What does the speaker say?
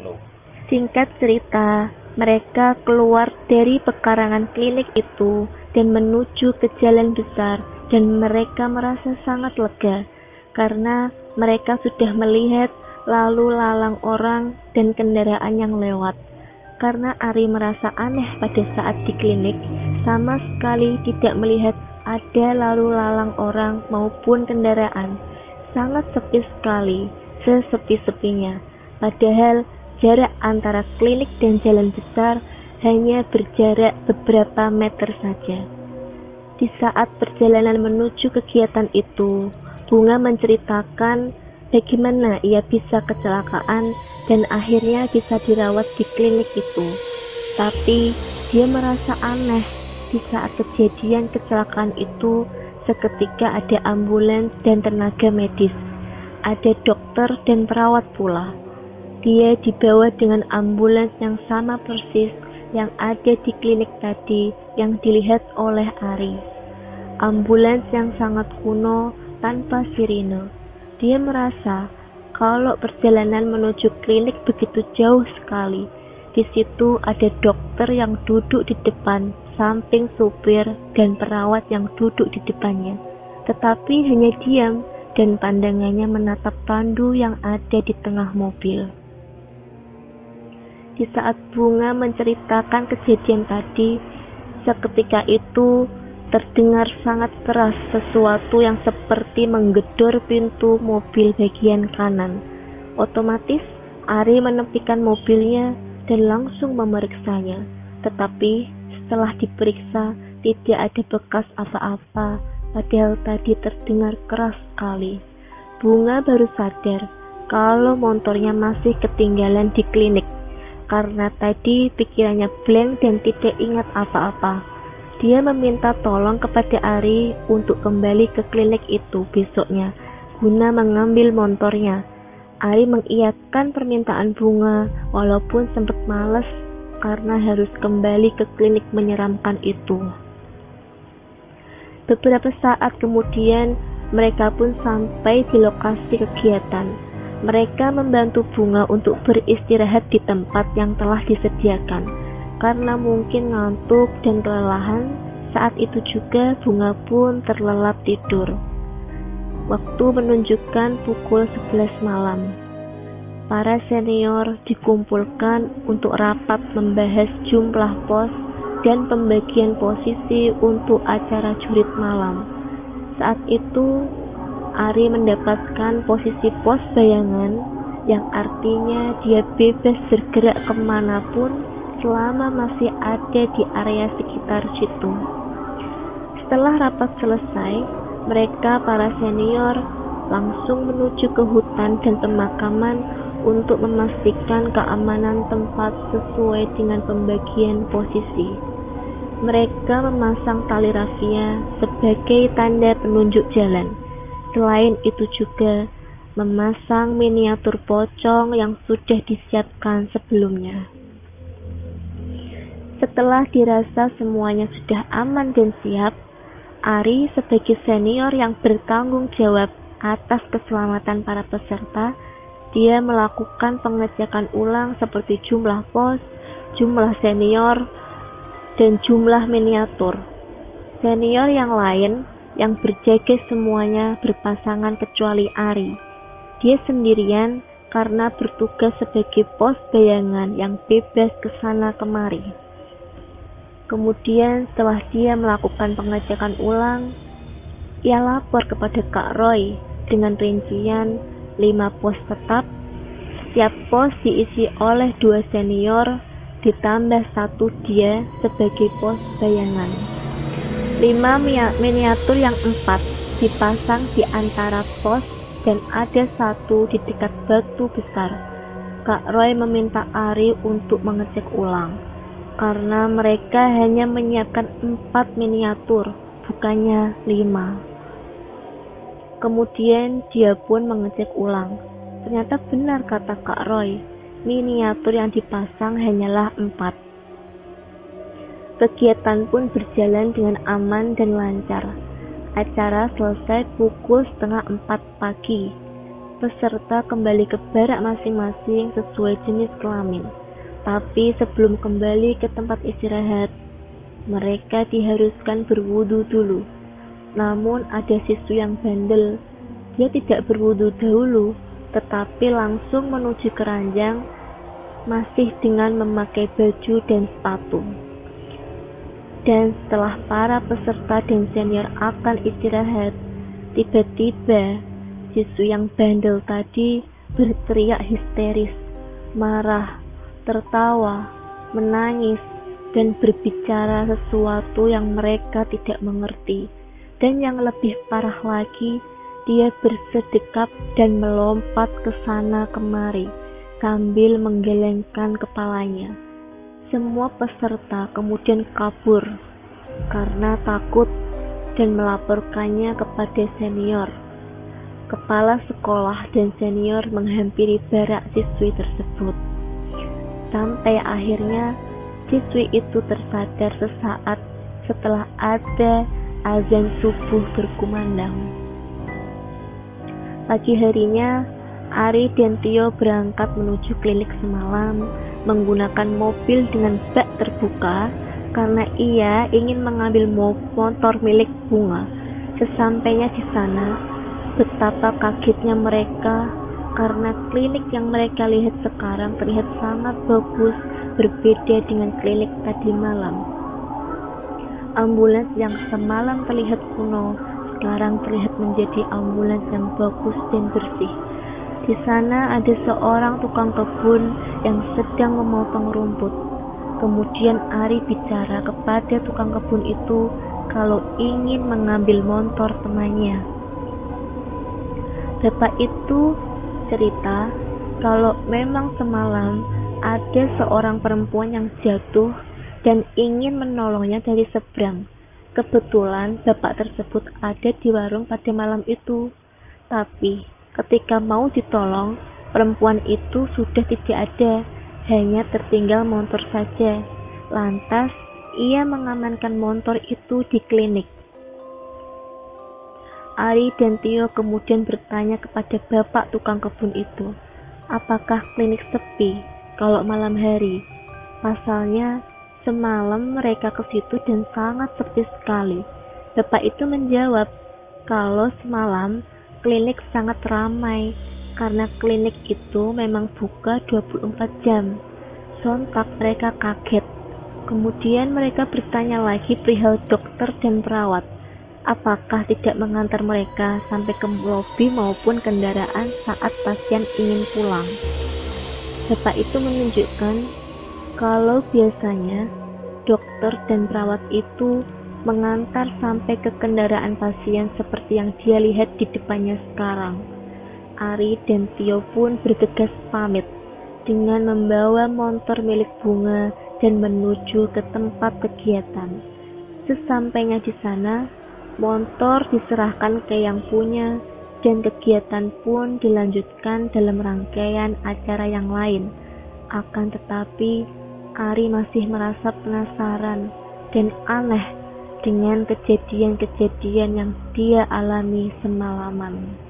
Loh, Singkat cerita, mereka keluar dari pekarangan klinik itu dan menuju ke jalan besar, dan mereka merasa sangat lega karena mereka sudah melihat lalu lalang orang dan kendaraan yang lewat. Karena Ari merasa aneh pada saat di klinik, sama sekali tidak melihat ada lalu lalang orang maupun kendaraan. Sangat sepi sekali, sesepi-sepinya. Padahal jarak antara klinik dan jalan besar hanya berjarak beberapa meter saja. Di saat perjalanan menuju kegiatan itu, Bunga menceritakan bagaimana ia bisa kecelakaan dan akhirnya bisa dirawat di klinik itu. Tapi dia merasa aneh di saat kejadian kecelakaan itu. Seketika ada ambulans dan tenaga medis, ada dokter dan perawat pula. Dia dibawa dengan ambulans yang sama persis yang ada di klinik tadi yang dilihat oleh Ari. Ambulans yang sangat kuno tanpa sirine. Dia merasa kalau perjalanan menuju klinik begitu jauh sekali. Di situ ada dokter yang duduk di depan, samping supir dan perawat yang duduk di depannya. Tetapi hanya diam dan pandangannya menatap pandu yang ada di tengah mobil. Di saat Bunga menceritakan kejadian tadi, seketika itu terdengar sangat keras sesuatu yang seperti menggedor pintu mobil bagian kanan. Otomatis Ari menepikan mobilnya dan langsung memeriksanya. Tetapi setelah diperiksa tidak ada bekas apa-apa, padahal tadi terdengar keras sekali. Bunga baru sadar kalau motornya masih ketinggalan di klinik. Karena tadi pikirannya blank dan tidak ingat apa-apa. Dia meminta tolong kepada Ari untuk kembali ke klinik itu besoknya guna mengambil motornya. Ari mengiyakan permintaan Bunga walaupun sempat malas karena harus kembali ke klinik menyeramkan itu. Beberapa saat kemudian mereka pun sampai di lokasi kegiatan. Mereka membantu Bunga untuk beristirahat di tempat yang telah disediakan. Karena mungkin ngantuk dan kelelahan, saat itu juga Bunga pun terlelap tidur. Waktu menunjukkan pukul 11 malam. Para senior dikumpulkan untuk rapat membahas jumlah pos dan pembagian posisi untuk acara jurit malam. Saat itu, Ari mendapatkan posisi pos bayangan, yang artinya dia bebas bergerak kemanapun selama masih ada di area sekitar situ. Setelah rapat selesai, mereka para senior langsung menuju ke hutan dan pemakaman untuk memastikan keamanan tempat sesuai dengan pembagian posisi. Mereka memasang tali rafia sebagai tanda penunjuk jalan. Selain itu juga memasang miniatur pocong yang sudah disiapkan sebelumnya. Setelah dirasa semuanya sudah aman dan siap, Ari sebagai senior yang bertanggung jawab atas keselamatan para peserta, dia melakukan pengecekan ulang seperti jumlah pos, jumlah senior, dan jumlah miniatur. Senior yang lain yang berjaga semuanya berpasangan kecuali Ari. Dia sendirian karena bertugas sebagai pos bayangan yang bebas kesana kemari. Kemudian setelah dia melakukan pengecekan ulang, ia lapor kepada Kak Roy dengan rincian 5 pos tetap. Setiap pos diisi oleh 2 senior ditambah 1 dia sebagai pos bayangan. 5 miniatur yang 4 dipasang di antara pos dan ada 1 di dekat batu besar. Kak Roy meminta Ari untuk mengecek ulang karena mereka hanya menyiapkan 4 miniatur, bukannya 5. Kemudian dia pun mengecek ulang. Ternyata benar kata Kak Roy, miniatur yang dipasang hanyalah 4. Kegiatan pun berjalan dengan aman dan lancar. Acara selesai pukul 3:30 pagi. peserta kembali ke barak masing-masing sesuai jenis kelamin. Tapi sebelum kembali ke tempat istirahat, mereka diharuskan berwudu dulu. Namun ada siswi yang bandel, dia tidak berwudu dahulu, tetapi langsung menuju ke ranjang masih dengan memakai baju dan sepatu. Dan setelah para peserta dan senior akan istirahat, tiba-tiba siswi yang bandel tadi berteriak histeris, marah, tertawa, menangis, dan berbicara sesuatu yang mereka tidak mengerti. Dan yang lebih parah lagi, dia bersedekap dan melompat ke sana kemari sambil menggelengkan kepalanya. Semua peserta kemudian kabur karena takut dan melaporkannya kepada senior. Kepala sekolah dan senior menghampiri barak siswi tersebut. Sampai akhirnya siswi itu tersadar sesaat setelah ada azan subuh berkumandang. Pagi harinya, Ari dan Tio berangkat menuju klinik semalam menggunakan mobil dengan bak terbuka karena ia ingin mengambil motor milik Bunga. Sesampainya di sana, betapa kagetnya mereka karena klinik yang mereka lihat sekarang terlihat sangat bagus, berbeda dengan klinik tadi malam. Ambulans yang semalam terlihat kuno, sekarang terlihat menjadi ambulans yang bagus dan bersih. Di sana ada seorang tukang kebun yang sedang memotong rumput. Kemudian Ari bicara kepada tukang kebun itu kalau ingin mengambil motor temannya. Bapak itu cerita kalau memang semalam ada seorang perempuan yang jatuh dan ingin menolongnya dari seberang. Kebetulan bapak tersebut ada di warung pada malam itu. Tapi ketika mau ditolong, perempuan itu sudah tidak ada, hanya tertinggal motor saja. Lantas ia mengamankan motor itu di klinik. Ari dan Tio kemudian bertanya kepada bapak tukang kebun itu, apakah klinik sepi kalau malam hari? Pasalnya semalam mereka ke situ dan sangat sepi sekali. Bapak itu menjawab kalau semalam klinik sangat ramai karena klinik itu memang buka 24 jam. Sontak mereka kaget. Kemudian mereka bertanya lagi perihal dokter dan perawat. Apakah tidak mengantar mereka sampai ke lobi maupun kendaraan saat pasien ingin pulang? Bapak itu menunjukkan kalau biasanya dokter dan perawat itu mengantar sampai ke kendaraan pasien seperti yang dia lihat di depannya sekarang. Ari dan Tio pun bergegas pamit dengan membawa motor milik Bunga dan menuju ke tempat kegiatan. Sesampainya di sana, motor diserahkan ke yang punya dan kegiatan pun dilanjutkan dalam rangkaian acara yang lain. Akan tetapi, Ari masih merasa penasaran dan aneh dengan kejadian-kejadian yang dia alami semalaman.